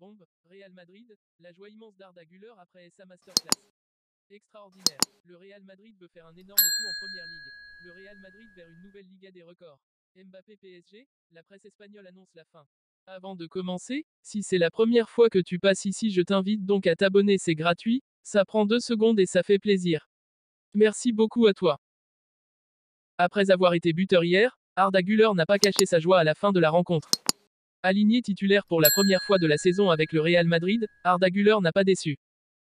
Bombe, Real Madrid, la joie immense d'Arda Güler après sa masterclass. Extraordinaire. Le Real Madrid veut faire un énorme coup en première ligue. Le Real Madrid vers une nouvelle Liga des records. Mbappé PSG, la presse espagnole annonce la fin. Avant de commencer, si c'est la première fois que tu passes ici, je t'invite donc à t'abonner, c'est gratuit, ça prend 2 secondes et ça fait plaisir. Merci beaucoup à toi. Après avoir été buteur hier, Arda Güler n'a pas caché sa joie à la fin de la rencontre. Aligné titulaire pour la première fois de la saison avec le Real Madrid, Arda Güler n'a pas déçu.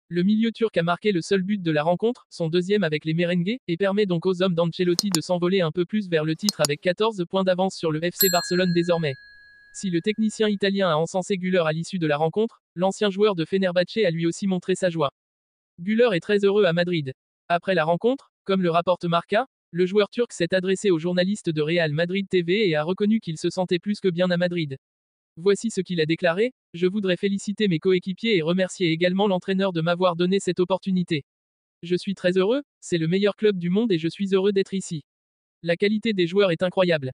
Le milieu turc a marqué le seul but de la rencontre, son deuxième avec les merengues, et permet donc aux hommes d'Ancelotti de s'envoler un peu plus vers le titre avec 14 points d'avance sur le FC Barcelone désormais. Si le technicien italien a encensé Güler à l'issue de la rencontre, l'ancien joueur de Fenerbahçe a lui aussi montré sa joie. Güler est très heureux à Madrid. Après la rencontre, comme le rapporte Marca, le joueur turc s'est adressé aux journalistes de Real Madrid TV et a reconnu qu'il se sentait plus que bien à Madrid. Voici ce qu'il a déclaré: je voudrais féliciter mes coéquipiers et remercier également l'entraîneur de m'avoir donné cette opportunité. Je suis très heureux, c'est le meilleur club du monde et je suis heureux d'être ici. La qualité des joueurs est incroyable.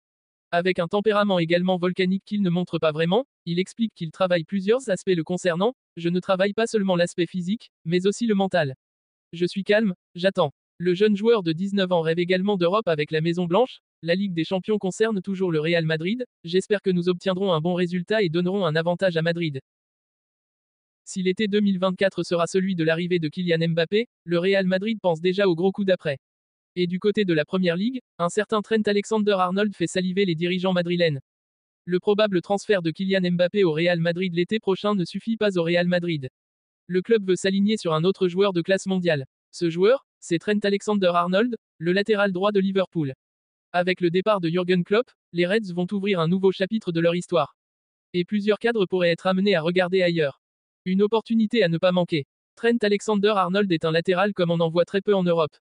Avec un tempérament également volcanique qu'il ne montre pas vraiment, il explique qu'il travaille plusieurs aspects le concernant: je ne travaille pas seulement l'aspect physique, mais aussi le mental. Je suis calme, j'attends. Le jeune joueur de 19 ans rêve également d'Europe avec la Maison Blanche. La Ligue des Champions concerne toujours le Real Madrid, j'espère que nous obtiendrons un bon résultat et donnerons un avantage à Madrid. Si l'été 2024 sera celui de l'arrivée de Kylian Mbappé, le Real Madrid pense déjà au gros coup d'après. Et du côté de la Première Ligue, un certain Trent Alexander-Arnold fait saliver les dirigeants madrilènes. Le probable transfert de Kylian Mbappé au Real Madrid l'été prochain ne suffit pas au Real Madrid. Le club veut s'aligner sur un autre joueur de classe mondiale. Ce joueur, c'est Trent Alexander-Arnold, le latéral droit de Liverpool. Avec le départ de Jürgen Klopp, les Reds vont ouvrir un nouveau chapitre de leur histoire. Et plusieurs cadres pourraient être amenés à regarder ailleurs. Une opportunité à ne pas manquer. Trent Alexander-Arnold est un latéral comme on en voit très peu en Europe.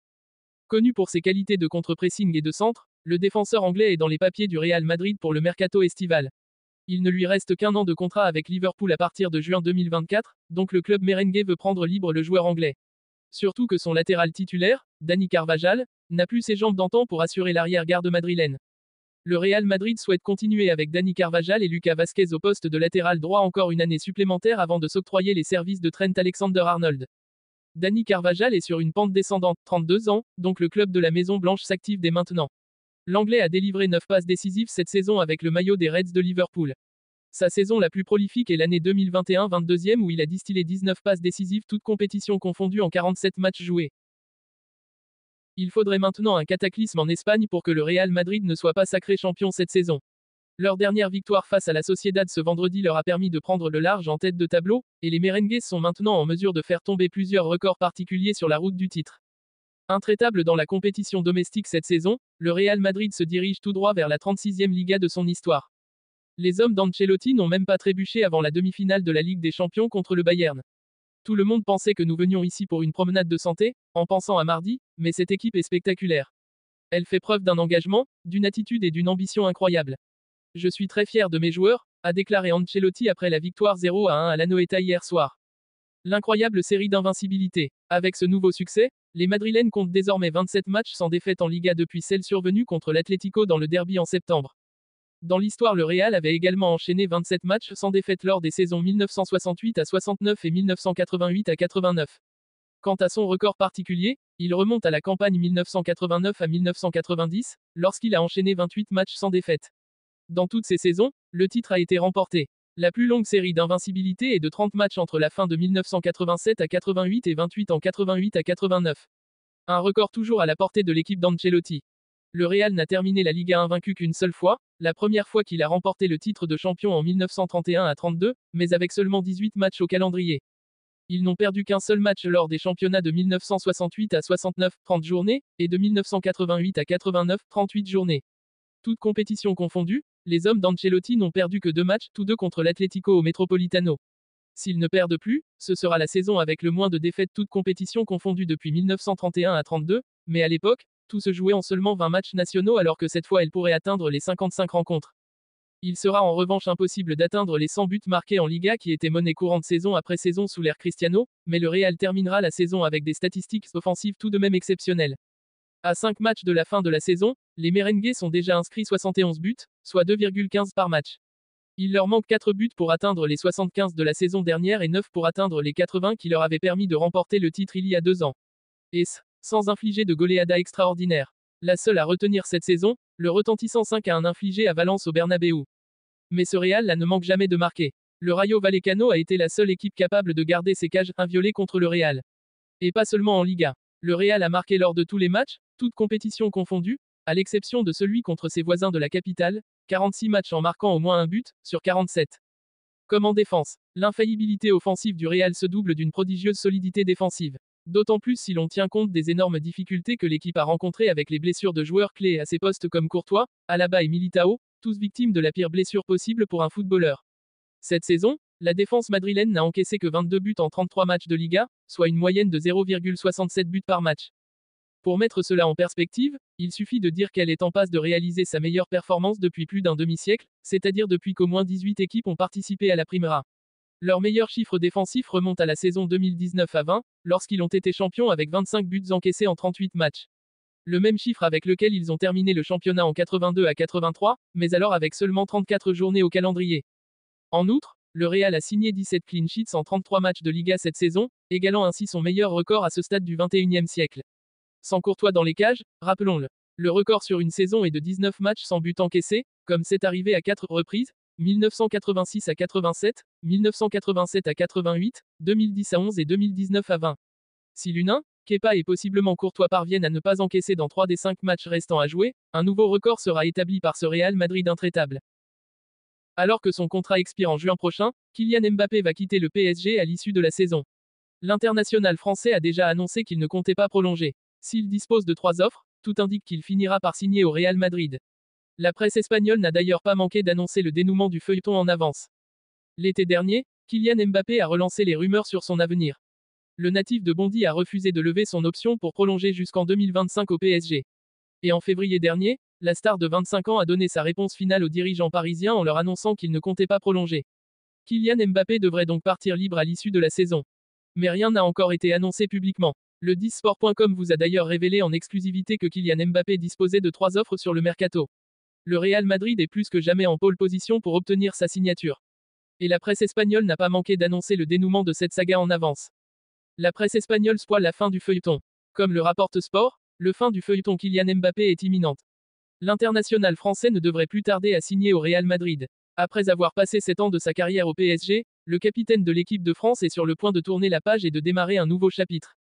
Connu pour ses qualités de contre-pressing et de centre, le défenseur anglais est dans les papiers du Real Madrid pour le mercato estival. Il ne lui reste qu'un an de contrat avec Liverpool à partir de juin 2024, donc le club merengue veut prendre libre le joueur anglais. Surtout que son latéral titulaire, Dani Carvajal, n'a plus ses jambes d'antan pour assurer l'arrière-garde madrilène. Le Real Madrid souhaite continuer avec Dani Carvajal et Lucas Vazquez au poste de latéral droit encore une année supplémentaire avant de s'octroyer les services de Trent Alexander-Arnold. Dani Carvajal est sur une pente descendante, 32 ans, donc le club de la Maison Blanche s'active dès maintenant. L'Anglais a délivré 9 passes décisives cette saison avec le maillot des Reds de Liverpool. Sa saison la plus prolifique est l'année 2021, 22e où il a distillé 19 passes décisives toutes compétitions confondues en 47 matchs joués. Il faudrait maintenant un cataclysme en Espagne pour que le Real Madrid ne soit pas sacré champion cette saison. Leur dernière victoire face à la Sociedad ce vendredi leur a permis de prendre le large en tête de tableau, et les merengues sont maintenant en mesure de faire tomber plusieurs records particuliers sur la route du titre. Intraitable dans la compétition domestique cette saison, le Real Madrid se dirige tout droit vers la 36e Liga de son histoire. Les hommes d'Ancelotti n'ont même pas trébuché avant la demi-finale de la Ligue des Champions contre le Bayern. Tout le monde pensait que nous venions ici pour une promenade de santé, en pensant à mardi, mais cette équipe est spectaculaire. Elle fait preuve d'un engagement, d'une attitude et d'une ambition incroyables. Je suis très fier de mes joueurs, a déclaré Ancelotti après la victoire 0-1 à l'Anoeta hier soir. L'incroyable série d'invincibilité. Avec ce nouveau succès, les Madrilènes comptent désormais 27 matchs sans défaite en Liga depuis celle survenue contre l'Atlético dans le derby en septembre. Dans l'histoire, le Real avait également enchaîné 27 matchs sans défaite lors des saisons 1968 à 69 et 1988 à 89. Quant à son record particulier, il remonte à la campagne 1989 à 1990, lorsqu'il a enchaîné 28 matchs sans défaite. Dans toutes ces saisons, le titre a été remporté. La plus longue série d'invincibilité est de 30 matchs entre la fin de 1987 à 88 et 28 en 88 à 89. Un record toujours à la portée de l'équipe d'Ancelotti. Le Real n'a terminé la Liga invaincu qu'une seule fois, la première fois qu'il a remporté le titre de champion en 1931 à 32, mais avec seulement 18 matchs au calendrier. Ils n'ont perdu qu'un seul match lors des championnats de 1968 à 69, 30 journées, et de 1988 à 89, 38 journées. Toutes compétitions confondues, les hommes d'Ancelotti n'ont perdu que 2 matchs, tous deux contre l'Atlético au Metropolitano. S'ils ne perdent plus, ce sera la saison avec le moins de défaites toutes compétitions confondues depuis 1931 à 32, mais à l'époque, tout se jouait en seulement 20 matchs nationaux alors que cette fois elle pourrait atteindre les 55 rencontres. Il sera en revanche impossible d'atteindre les 100 buts marqués en Liga qui étaient monnaie courante saison après saison sous l'ère Cristiano, mais le Real terminera la saison avec des statistiques offensives tout de même exceptionnelles. À 5 matchs de la fin de la saison, les merengues sont déjà inscrits 71 buts, soit 2,15 par match. Il leur manque 4 buts pour atteindre les 75 de la saison dernière et 9 pour atteindre les 80 qui leur avaient permis de remporter le titre il y a 2 ans. Et sans infliger de goleada extraordinaire. La seule à retenir cette saison, le retentissant 5-1 infligé à Valence au Bernabéu. Mais ce Real là ne manque jamais de marquer. Le Rayo Vallecano a été la seule équipe capable de garder ses cages inviolées contre le Real. Et pas seulement en Liga. Le Real a marqué lors de tous les matchs, toutes compétitions confondues, à l'exception de celui contre ses voisins de la capitale, 46 matchs en marquant au moins un but, sur 47. Comme en défense, l'infaillibilité offensive du Real se double d'une prodigieuse solidité défensive. D'autant plus si l'on tient compte des énormes difficultés que l'équipe a rencontrées avec les blessures de joueurs clés à ses postes comme Courtois, Alaba et Militao, tous victimes de la pire blessure possible pour un footballeur. Cette saison, la défense madrilène n'a encaissé que 22 buts en 33 matchs de Liga, soit une moyenne de 0,67 buts par match. Pour mettre cela en perspective, il suffit de dire qu'elle est en passe de réaliser sa meilleure performance depuis plus d'un demi-siècle, c'est-à-dire depuis qu'au moins 18 équipes ont participé à la Primera. Leur meilleur chiffre défensif remonte à la saison 2019 à 20, lorsqu'ils ont été champions avec 25 buts encaissés en 38 matchs. Le même chiffre avec lequel ils ont terminé le championnat en 82 à 83, mais alors avec seulement 34 journées au calendrier. En outre, le Real a signé 17 clean sheets en 33 matchs de Liga cette saison, égalant ainsi son meilleur record à ce stade du XXIe siècle. Sans Courtois dans les cages, rappelons-le. Le record sur une saison est de 19 matchs sans but encaissé, comme c'est arrivé à 4 reprises, 1986 à 87, 1987 à 88, 2010 à 11 et 2019 à 20. Si l'Unin, Kepa et possiblement Courtois parviennent à ne pas encaisser dans 3 des 5 matchs restants à jouer, un nouveau record sera établi par ce Real Madrid intraitable. Alors que son contrat expire en juin prochain, Kylian Mbappé va quitter le PSG à l'issue de la saison. L'international français a déjà annoncé qu'il ne comptait pas prolonger. S'il dispose de 3 offres, tout indique qu'il finira par signer au Real Madrid. La presse espagnole n'a d'ailleurs pas manqué d'annoncer le dénouement du feuilleton en avance. L'été dernier, Kylian Mbappé a relancé les rumeurs sur son avenir. Le natif de Bondy a refusé de lever son option pour prolonger jusqu'en 2025 au PSG. Et en février dernier, la star de 25 ans a donné sa réponse finale aux dirigeants parisiens en leur annonçant qu'il ne comptait pas prolonger. Kylian Mbappé devrait donc partir libre à l'issue de la saison. Mais rien n'a encore été annoncé publiquement. Le 10sport.com vous a d'ailleurs révélé en exclusivité que Kylian Mbappé disposait de 3 offres sur le mercato. Le Real Madrid est plus que jamais en pole position pour obtenir sa signature. Et la presse espagnole n'a pas manqué d'annoncer le dénouement de cette saga en avance. La presse espagnole spoile la fin du feuilleton. Comme le rapporte Sport, le fin du feuilleton Kylian Mbappé est imminente. L'international français ne devrait plus tarder à signer au Real Madrid. Après avoir passé 7 ans de sa carrière au PSG, le capitaine de l'équipe de France est sur le point de tourner la page et de démarrer un nouveau chapitre.